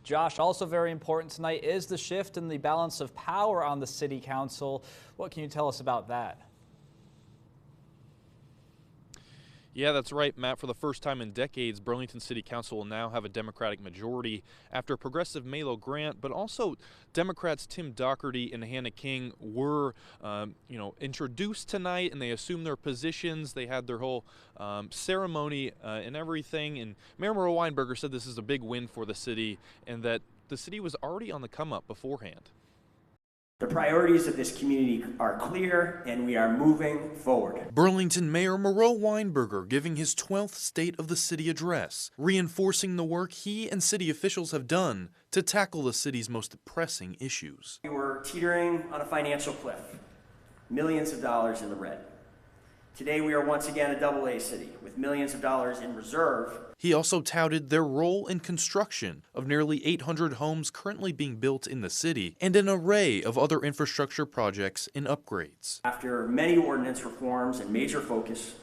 Josh, also very important tonight is the shift in the balance of power on the city council. What can you tell us about that? Yeah, that's right, Matt. For the first time in decades, Burlington City Council will now have a Democratic majority after progressive Melo Grant, but also Democrats Tim Doherty and Hannah King were, introduced tonight, and they assumed their positions. They had their whole ceremony and everything. And Mayor Monroe Weinberger said this is a big win for the city and that the city was already on the come up beforehand. The priorities of this community are clear, and we are moving forward. Burlington Mayor Monroe Weinberger giving his 12th State of the City address, reinforcing the work he and city officials have done to tackle the city's most pressing issues. We were teetering on a financial cliff, millions of dollars in the red. Today we are once again a AA city with millions of dollars in reserve. He also touted their role in construction of nearly 800 homes currently being built in the city and an array of other infrastructure projects and upgrades. After many ordinance reforms and major focus,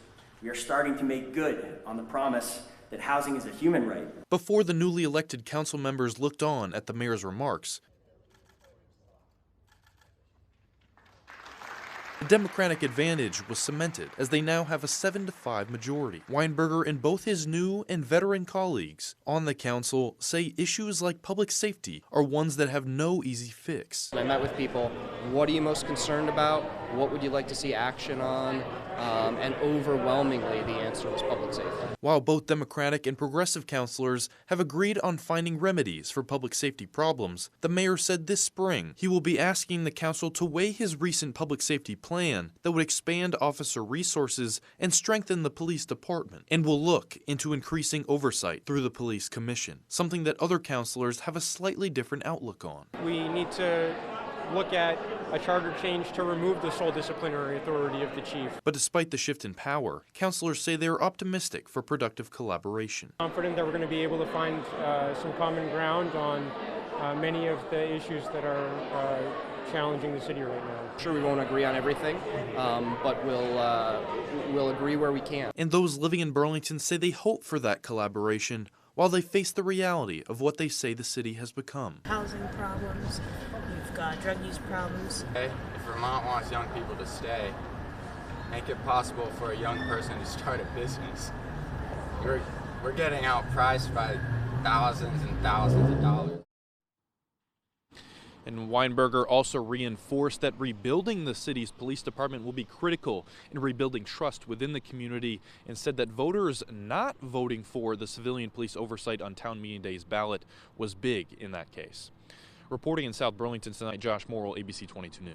we are starting to make good on the promise that housing is a human right. Before the newly elected council members looked on at the mayor's remarks, the Democratic advantage was cemented as they now have a 7-5 majority. Weinberger and both his new and veteran colleagues on the council say issues like public safety are ones that have no easy fix. I met with people, what are you most concerned about? What would you like to see action on? And overwhelmingly the answer was public safety. While both Democratic and progressive councilors have agreed on finding remedies for public safety problems, the mayor said this spring he will be asking the council to weigh his recent public safety plan that would expand officer resources and strengthen the police department, and will look into increasing oversight through the police commission, something that other councilors have a slightly different outlook on. We need to look at a charter change to remove the sole disciplinary authority of the chief. But despite the shift in power, councilors say they are optimistic for productive collaboration. Confident that we're going to be able to find some common ground on many of the issues that are challenging the city right now. Sure, we won't agree on everything, but we'll agree where we can. And those living in Burlington say they hope for that collaboration while they face the reality of what they say the city has become. Housing problems, we've got drug use problems. If Vermont wants young people to stay, make it possible for a young person to start a business. We're getting outpriced by thousands and thousands of dollars. And Weinberger also reinforced that rebuilding the city's police department will be critical in rebuilding trust within the community, and said that voters not voting for the civilian police oversight on town meeting day's ballot was big in that case. Reporting in South Burlington tonight, Josh Morrill, ABC 22 News.